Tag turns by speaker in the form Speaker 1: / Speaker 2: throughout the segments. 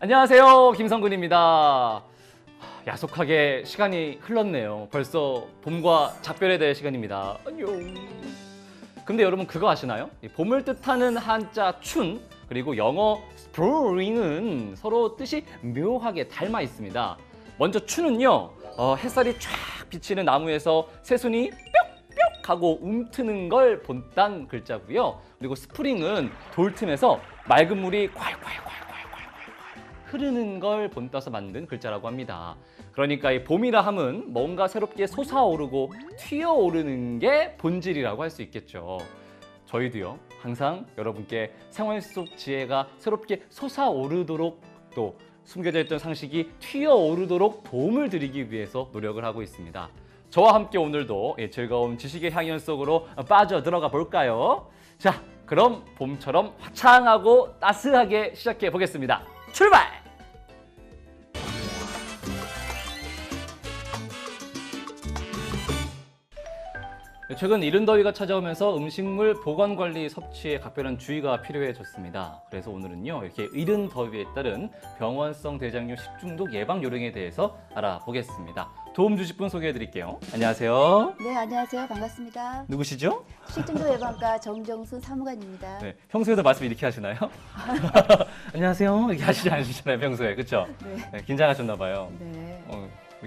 Speaker 1: 안녕하세요, 김성근입니다. 야속하게 시간이 흘렀네요. 벌써 봄과 작별에 대해 시간입니다. 안녕. 근데 여러분 그거 아시나요? 이 봄을 뜻하는 한자 춘 그리고 영어 spring은 서로 뜻이 묘하게 닮아 있습니다. 먼저 춘은요, 햇살이 쫙 비치는 나무에서 새순이 뿅뿅 하고 움트는 걸 본딴 글자고요. 그리고 스프링은 돌 틈에서 맑은 물이 콸콸콸 흐르는 걸 본따서 만든 글자라고 합니다. 그러니까 이 봄이라 함은 뭔가 새롭게 솟아오르고 튀어오르는 게 본질이라고 할 수 있겠죠. 저희도요, 항상 여러분께 생활 속 지혜가 새롭게 솟아오르도록 또 숨겨져 있던 상식이 튀어오르도록 도움을 드리기 위해서 노력을 하고 있습니다. 저와 함께 오늘도 즐거운 지식의 향연 속으로 빠져 들어가 볼까요? 자, 그럼 봄처럼 화창하고 따스하게 시작해 보겠습니다. 출발! 최근 이른 더위가 찾아오면서 음식물 보관 관리 섭취에 각별한 주의가 필요해졌습니다. 그래서 오늘은요, 이렇게 이른 더위에 따른 병원성 대장균 식중독 예방 요령에 대해서 알아보겠습니다. 도움 주실 분 소개해 드릴게요. 안녕하세요.
Speaker 2: 네, 안녕하세요. 반갑습니다.
Speaker 1: 누구시죠?
Speaker 2: 식중독 예방과 정정순 사무관입니다.
Speaker 1: 네, 평소에도 말씀 이렇게 하시나요? 안녕하세요. 이렇게 하시지 않으시잖아요, 평소에. 그렇죠?
Speaker 2: 네.
Speaker 1: 네, 긴장하셨나 봐요.
Speaker 2: 네.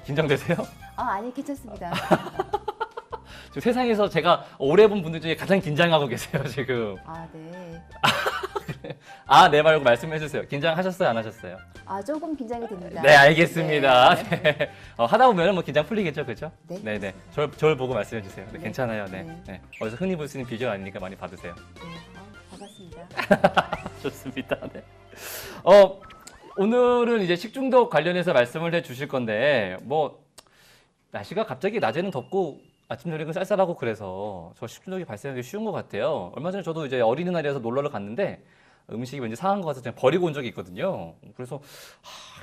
Speaker 1: 긴장되세요?
Speaker 2: 아니, 괜찮습니다.
Speaker 1: 지금 세상에서 제가 오래 본 분들 중에 가장 긴장하고 계세요, 지금.
Speaker 2: 아, 네.
Speaker 1: 아, 네 말고 말씀해 주세요. 긴장하셨어요, 안 하셨어요?
Speaker 2: 아, 조금 긴장이 됩니다.
Speaker 1: 네, 알겠습니다.
Speaker 2: 네.
Speaker 1: 네. 하다 보면 뭐 긴장 풀리겠죠, 그죠?
Speaker 2: 네.
Speaker 1: 네네. 저를 보고 말씀해 주세요. 네,
Speaker 2: 네.
Speaker 1: 괜찮아요. 네.
Speaker 2: 네.
Speaker 1: 네. 어디서 흔히 볼 수 있는 비주얼 아니니까 많이 받으세요.
Speaker 2: 네. 반갑습니다.
Speaker 1: 좋습니다. 네. 오늘은 이제 식중독 관련해서 말씀을 해 주실 건데, 뭐, 날씨가 갑자기 낮에는 덥고, 아침 저녁은 쌀쌀하고 그래서 저 식중독이 발생하기 쉬운 것 같아요. 얼마 전에 저도 이제 어린이날이라서 놀러를 갔는데 음식이 왠지 상한 거 같아서 그냥 버리고 온 적이 있거든요. 그래서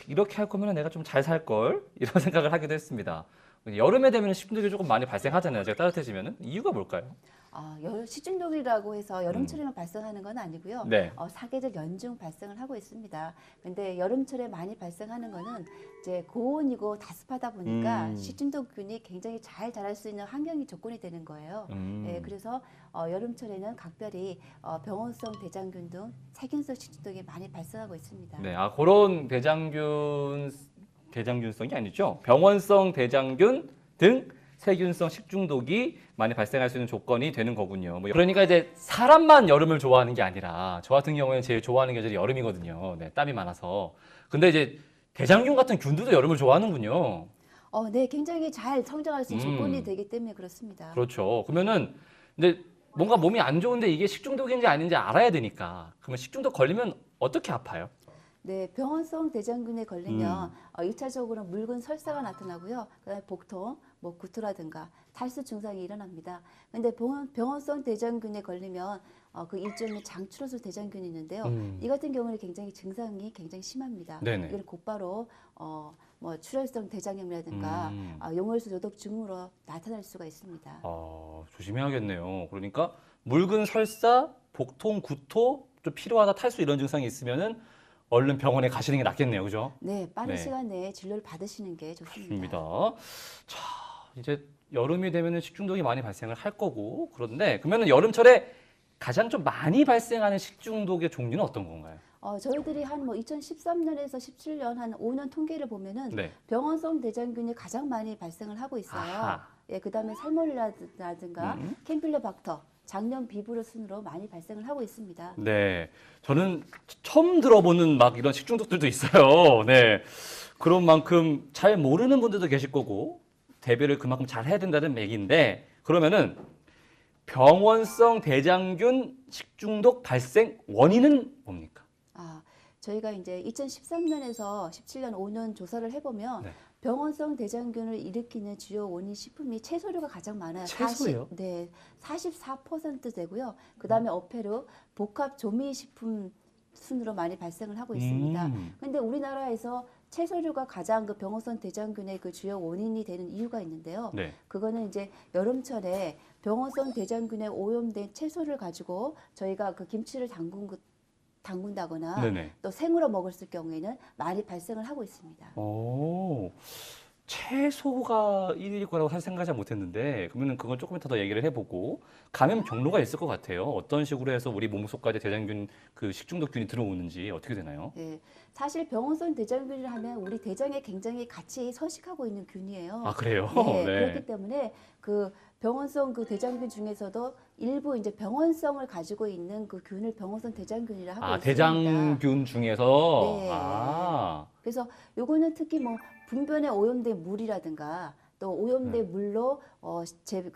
Speaker 1: 이렇게 할 거면 내가 좀 잘 살 걸 이런 생각을 하기도 했습니다. 여름에 되면 식중독이 조금 많이 발생하잖아요. 제가 따뜻해지면은 이유가 뭘까요?
Speaker 2: 식중독이라고 해서 여름철에만 발생하는 건 아니고요.
Speaker 1: 네.
Speaker 2: 사계절 연중 발생을 하고 있습니다. 근데 여름철에 많이 발생하는 거는 이제 고온이고 다습하다 보니까 식중독균이 굉장히 잘 자랄 수 있는 환경이 조건이 되는 거예요. 네, 그래서 여름철에는 각별히 병원성 대장균 등 세균성 식중독이 많이 발생하고 있습니다.
Speaker 1: 네, 그런 대장균성이 아니죠. 병원성 대장균 등 세균성 식중독이 많이 발생할 수 있는 조건이 되는 거군요. 그러니까 이제 사람만 여름을 좋아하는 게 아니라 저 같은 경우에는 제일 좋아하는 계절이 여름이거든요. 네, 땀이 많아서. 근데 이제 대장균 같은 균들도 여름을 좋아하는군요.
Speaker 2: 네, 굉장히 잘 성장할 수 있는 조건이 되기 때문에 그렇습니다.
Speaker 1: 그렇죠. 그러면은 근데 뭔가 몸이 안 좋은데 이게 식중독인지 아닌지 알아야 되니까. 그러면 식중독 걸리면 어떻게 아파요?
Speaker 2: 네, 병원성 대장균에 걸리면 1차적으로 묽은 설사가 나타나고요. 그다음에 복통, 뭐 구토라든가 탈수 증상이 일어납니다. 근데 병원성 대장균에 걸리면 그 일종의 장출호술 대장균이 있는데요. 이 같은 경우는 굉장히 증상이 굉장히 심합니다.
Speaker 1: 네네.
Speaker 2: 이걸 곧바로 뭐 출혈성 대장염이라든가 용혈수 조독 증후로 나타날 수가 있습니다.
Speaker 1: 조심해야겠네요. 그러니까 묽은 설사, 복통, 구토, 좀 피로하다, 탈수 이런 증상이 있으면은 얼른 병원에 가시는 게 낫겠네요, 그죠?
Speaker 2: 네, 빠른
Speaker 1: 네.
Speaker 2: 시간 내에 진료를 받으시는 게 좋습니다.
Speaker 1: 좋습니다. 자, 이제 여름이 되면은 식중독이 많이 발생을 할 거고 그런데 그러면은 여름철에 가장 좀 많이 발생하는 식중독의 종류는 어떤 건가요?
Speaker 2: 저희들이 한 2013년에서 17년 한 5년 통계를 보면은
Speaker 1: 네.
Speaker 2: 병원성 대장균이 가장 많이 발생을 하고 있어요.
Speaker 1: 아하.
Speaker 2: 예, 그다음에 살모넬라라든가 캠필로박터, 장염 비브로 순으로 많이 발생을 하고 있습니다.
Speaker 1: 네, 저는 처음 들어보는 막 이런 식중독들도 있어요. 네, 그런 만큼 잘 모르는 분들도 계실 거고 대비를 그만큼 잘 해야 된다는 얘기인데 그러면은 병원성 대장균 식중독 발생 원인은 뭡니까?
Speaker 2: 저희가 이제 2013년에서 17년 5년 조사를 해보면
Speaker 1: 네.
Speaker 2: 병원성 대장균을 일으키는 주요 원인 식품이 채소류가 가장 많아요.
Speaker 1: 채소요?
Speaker 2: 네, 44% 되고요. 그다음에 어패류, 복합 조미 식품 순으로 많이 발생을 하고 있습니다. 근데 우리나라에서 채소류가 가장 그 병원성 대장균의 그 주요 원인이 되는 이유가 있는데요.
Speaker 1: 네.
Speaker 2: 그거는 이제 여름철에 병원성 대장균에 오염된 채소를 가지고 저희가 그 김치를 담근 담근다거나
Speaker 1: 네네.
Speaker 2: 또 생으로 먹었을 경우에는 많이 발생을 하고 있습니다.
Speaker 1: 오, 채소가 1위일 거라고 사실 생각하지 못했는데, 그러면 그건 조금 더 얘기를 해보고, 감염 경로가 있을 것 같아요. 어떤 식으로 해서 우리 몸속까지 대장균, 그 식중독균이 들어오는지 어떻게 되나요?
Speaker 2: 예, 사실 병원성 대장균을 하면 우리 대장에 굉장히 같이 서식하고 있는 균이에요.
Speaker 1: 아, 그래요?
Speaker 2: 네,
Speaker 1: 네.
Speaker 2: 그렇기 때문에 그 병원성 그 대장균 중에서도 일부 이제 병원성을 가지고 있는 그 균을 병원성 대장균이라 하고
Speaker 1: 아,
Speaker 2: 있습니다.
Speaker 1: 대장균 중에서?
Speaker 2: 네.
Speaker 1: 아,
Speaker 2: 그래서 요거는 특히 뭐 분변에 오염된 물이라든가 또 오염된 물로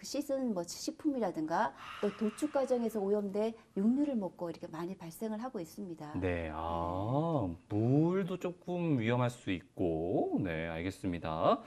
Speaker 2: 씻은 뭐 식품이라든가 또 도축 과정에서 오염된 육류를 먹고 이렇게 많이 발생을 하고 있습니다.
Speaker 1: 네. 아, 물도 조금 위험할 수 있고, 네, 알겠습니다.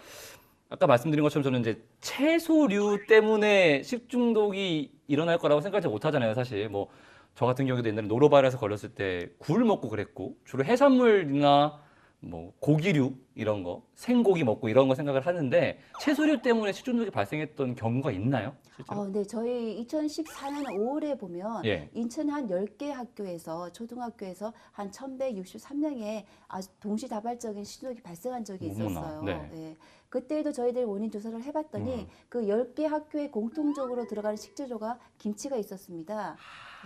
Speaker 1: 아까 말씀드린 것처럼 저는 이제 채소류 때문에 식중독이 일어날 거라고 생각하지 못하잖아요, 사실. 뭐, 저 같은 경우도 옛날에 노로바이러스 걸렸을 때 굴 먹고 그랬고, 주로 해산물이나 뭐, 고기류, 이런 거, 생고기 먹고 이런 거 생각을 하는데, 채소류 때문에 식중독이 발생했던 경우가 있나요? 실제로?
Speaker 2: 네, 저희 2014년 5월에 보면
Speaker 1: 예.
Speaker 2: 인천 한 10개 학교에서 초등학교에서 한 1163명의 아주 동시다발적인 식중독이 발생한 적이
Speaker 1: 어머나,
Speaker 2: 있었어요.
Speaker 1: 네.
Speaker 2: 예. 그때도 저희들이 원인 조사를 해봤더니 그 10개 학교에 공통적으로 들어가는 식재료가 김치가 있었습니다.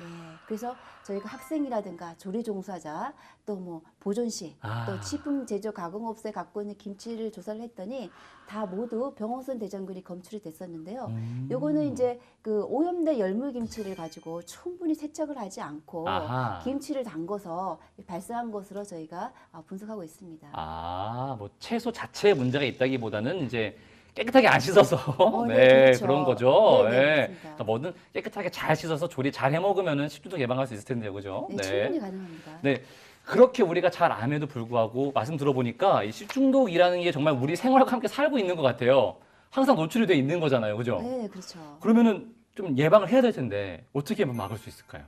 Speaker 2: 예. 그래서 저희가 학생이라든가 조리 종사자 또 뭐 보존시
Speaker 1: 아.
Speaker 2: 또 식품 제조 가공업소에 갖고 있는 김치를 조사를 했더니 다 모두 병원성 대장균이 검출이 됐었는데요. 요거는 이제 그 오염된 열무김치를 가지고 충분히 세척을 하지 않고
Speaker 1: 아하.
Speaker 2: 김치를 담궈서 발생한 것으로 저희가 분석하고 있습니다.
Speaker 1: 아, 뭐 채소 자체에 문제가 있다기보다는 이제 깨끗하게 안 씻어서
Speaker 2: 네,
Speaker 1: 네,
Speaker 2: 그렇죠.
Speaker 1: 그런 거죠.
Speaker 2: 네, 네,
Speaker 1: 예.
Speaker 2: 맞습니다.
Speaker 1: 그러니까 뭐든 깨끗하게 잘 씻어서 조리 잘 해 먹으면은 식중독 예방할 수 있을 텐데요. 그죠?
Speaker 2: 네, 충분히 가능합니다.
Speaker 1: 네. 그렇게 우리가 잘 암에도 불구하고 말씀 들어보니까 이 식중독이라는 게 정말 우리 생활과 함께 살고 있는 것 같아요. 항상 노출이 돼 있는 거잖아요. 그죠?
Speaker 2: 네, 그렇죠.
Speaker 1: 그러면은 좀 예방을 해야 될 텐데 어떻게 하면 막을 수 있을까요?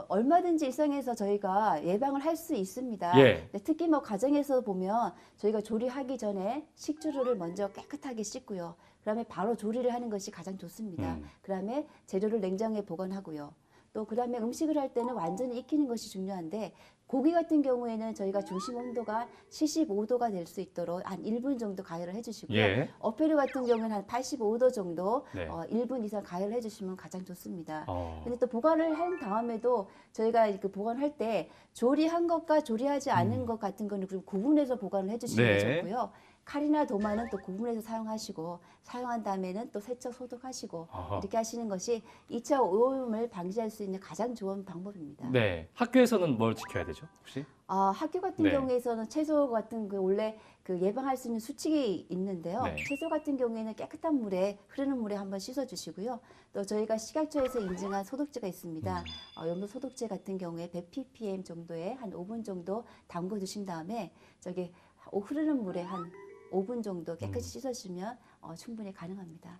Speaker 2: 얼마든지 일상에서 저희가 예방을 할 수 있습니다.
Speaker 1: 예.
Speaker 2: 근데 특히 뭐 가정에서 보면 저희가 조리하기 전에 식재료를 먼저 깨끗하게 씻고요. 그다음에 바로 조리를 하는 것이 가장 좋습니다. 그다음에 재료를 냉장고에 보관하고요. 또 그다음에 음식을 할 때는 완전히 익히는 것이 중요한데 고기 같은 경우에는 저희가 중심 온도가 75도가 될 수 있도록 한 1분 정도 가열을 해주시고요.
Speaker 1: 예.
Speaker 2: 어패류 같은 경우는 한 85도 정도
Speaker 1: 네.
Speaker 2: 1분 이상 가열을 해주시면 가장 좋습니다.
Speaker 1: 어.
Speaker 2: 근데 또 보관을 한 다음에도 저희가 그 보관할 때 조리한 것과 조리하지 않은 것 같은 거는 좀 구분해서 보관을 해주시는 게
Speaker 1: 네.
Speaker 2: 좋고요. 칼이나 도마는 또 구분해서 사용하시고 사용한 다음에는 또 세척 소독하시고
Speaker 1: 아하.
Speaker 2: 이렇게 하시는 것이 2차 오염을 방지할 수 있는 가장 좋은 방법입니다.
Speaker 1: 네. 학교에서는 뭘 지켜야 되죠? 혹시?
Speaker 2: 학교 같은
Speaker 1: 네.
Speaker 2: 경우에서는 채소 같은 그 원래 그 예방할 수 있는 수칙이 있는데요.
Speaker 1: 네.
Speaker 2: 채소 같은 경우에는 깨끗한 물에 흐르는 물에 한번 씻어주시고요. 또 저희가 식약처에서 인증한 소독제가 있습니다. 염도 소독제 같은 경우에 100 ppm 정도에 한 5분 정도 담궈 두신 다음에 저기 흐르는 물에 한 5분 정도 깨끗이 씻어주시면 충분히 가능합니다.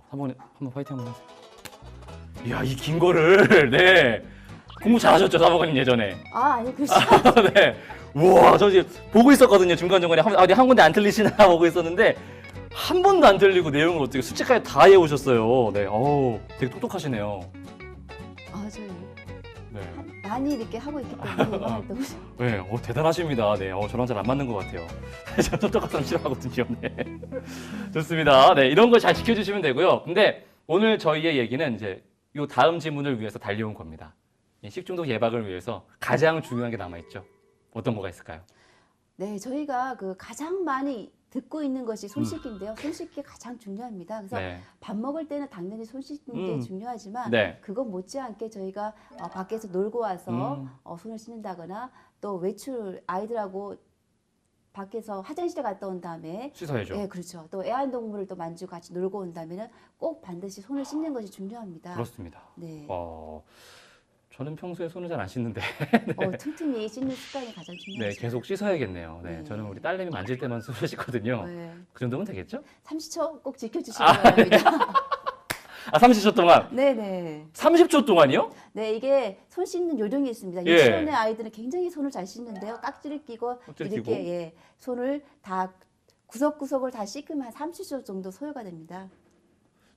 Speaker 1: 한번 파이팅 한번 하세요. 이야, 이 긴 거를 네. 공부 잘하셨죠, 사모님 예전에.
Speaker 2: 아니 그렇죠.
Speaker 1: 네. 우와, 저 지금 보고 있었거든요. 중간중간에 한 군데 안 틀리시나 보고 있었는데 한 번도 안 틀리고 내용을 어떻게 수치까지 다 외우셨어요. 네. 되게 똑똑하시네요.
Speaker 2: 저희
Speaker 1: 네.
Speaker 2: 많이 이렇게 하고 있기 때문에 이번 활동
Speaker 1: 네, 대단하십니다. 네, 저랑 잘 안 맞는 것 같아요. 저 똑똑한 사람 싫어하거든요. 네. 좋습니다. 네, 이런 거 잘 지켜주시면 되고요. 근데 오늘 저희의 얘기는 이제 이 다음 질문을 위해서 달려온 겁니다. 이 식중독 예방을 위해서 가장 중요한 게 남아있죠. 어떤 거가 있을까요?
Speaker 2: 네, 저희가 그 가장 많이 듣고 있는 것이 손 씻기인데요. 손 씻기가 가장 중요합니다. 그래서
Speaker 1: 네.
Speaker 2: 밥 먹을 때는 당연히 손 씻는 게 중요하지만
Speaker 1: 네.
Speaker 2: 그것 못지않게 저희가 밖에서 놀고 와서 손을 씻는다거나 또 외출 아이들하고 밖에서 화장실에 갔다 온 다음에
Speaker 1: 씻어야죠.
Speaker 2: 예, 그렇죠. 또 애완동물을 또 만지고 같이 놀고 온 다음에는 꼭 반드시 손을 씻는 것이 중요합니다.
Speaker 1: 그렇습니다.
Speaker 2: 네.
Speaker 1: 저는 평소에 손을 잘 안 씻는데
Speaker 2: 틈틈이 씻는 습관이 가장 중요하죠.
Speaker 1: 네, 계속 씻어야겠네요. 네,
Speaker 2: 네.
Speaker 1: 저는 우리 딸내미 만질 때만 손을 씻거든요.
Speaker 2: 네.
Speaker 1: 그 정도면 되겠죠?
Speaker 2: 30초 꼭 지켜주시기 바랍니다.
Speaker 1: 30초 동안?
Speaker 2: 네네.
Speaker 1: 30초 동안이요?
Speaker 2: 네, 이게 손 씻는 요령이 있습니다.
Speaker 1: 예.
Speaker 2: 유치원의 아이들은 굉장히 손을 잘 씻는데요. 깍지를 끼고
Speaker 1: 깍지를
Speaker 2: 이렇게
Speaker 1: 끼고.
Speaker 2: 손을 다 구석구석을 다 씻으면 한 30초 정도 소요가 됩니다.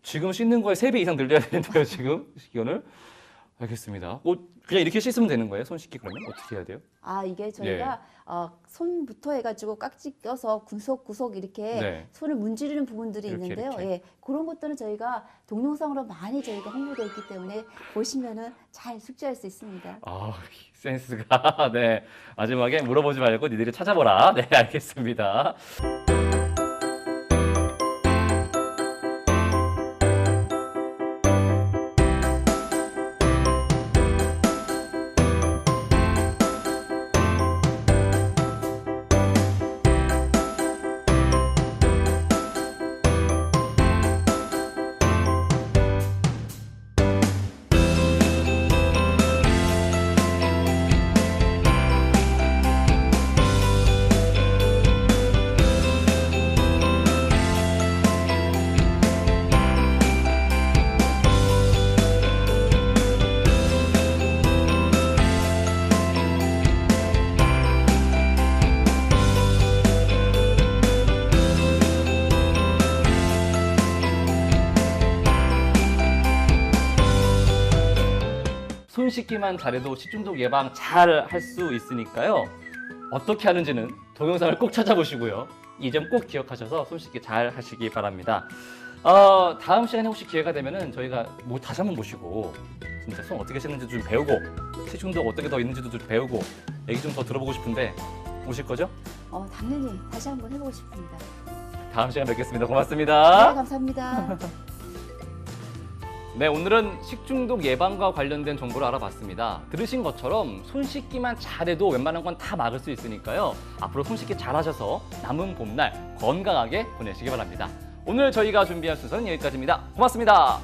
Speaker 1: 지금 씻는 거에 3배 이상 들려야 되는데요, 지금 시간을. 알겠습니다. 그냥 이렇게 씻으면 되는 거예요? 손 씻기 그러면 어떻게 해야 돼요?
Speaker 2: 아, 이게 저희가 손부터 해가지고 깍지 껴서 구석구석 이렇게
Speaker 1: 네.
Speaker 2: 손을 문지르는 부분들이
Speaker 1: 이렇게,
Speaker 2: 있는데요.
Speaker 1: 이렇게.
Speaker 2: 예, 그런 것들은 저희가 동영상으로 많이 저희가 홍보되어 있기 때문에 보시면은 잘 숙지할 수 있습니다.
Speaker 1: 아, 센스가. 네. 마지막에 물어보지 말고 니들이 찾아보라. 네, 알겠습니다. 손 씻기만 잘해도 식중독 예방 잘 할 수 있으니까요. 어떻게 하는지는 동영상을 꼭 찾아보시고요. 이 점 꼭 기억하셔서 손 씻기 잘 하시기 바랍니다. 다음 시간에 혹시 기회가 되면은 저희가 다시 한번 모시고 진짜 손 어떻게 씻는지 좀 배우고 식중독 어떻게 더 있는지도 좀 배우고 얘기 좀 더 들어보고 싶은데 오실 거죠?
Speaker 2: 당연히 다시 한번 해보고 싶습니다.
Speaker 1: 다음 시간에 뵙겠습니다.
Speaker 2: 네,
Speaker 1: 고맙습니다.
Speaker 2: 감사합니다.
Speaker 1: 네, 오늘은 식중독 예방과 관련된 정보를 알아봤습니다. 들으신 것처럼 손 씻기만 잘해도 웬만한 건 다 막을 수 있으니까요. 앞으로 손 씻기 잘하셔서 남은 봄날 건강하게 보내시기 바랍니다. 오늘 저희가 준비한 순서는 여기까지입니다. 고맙습니다.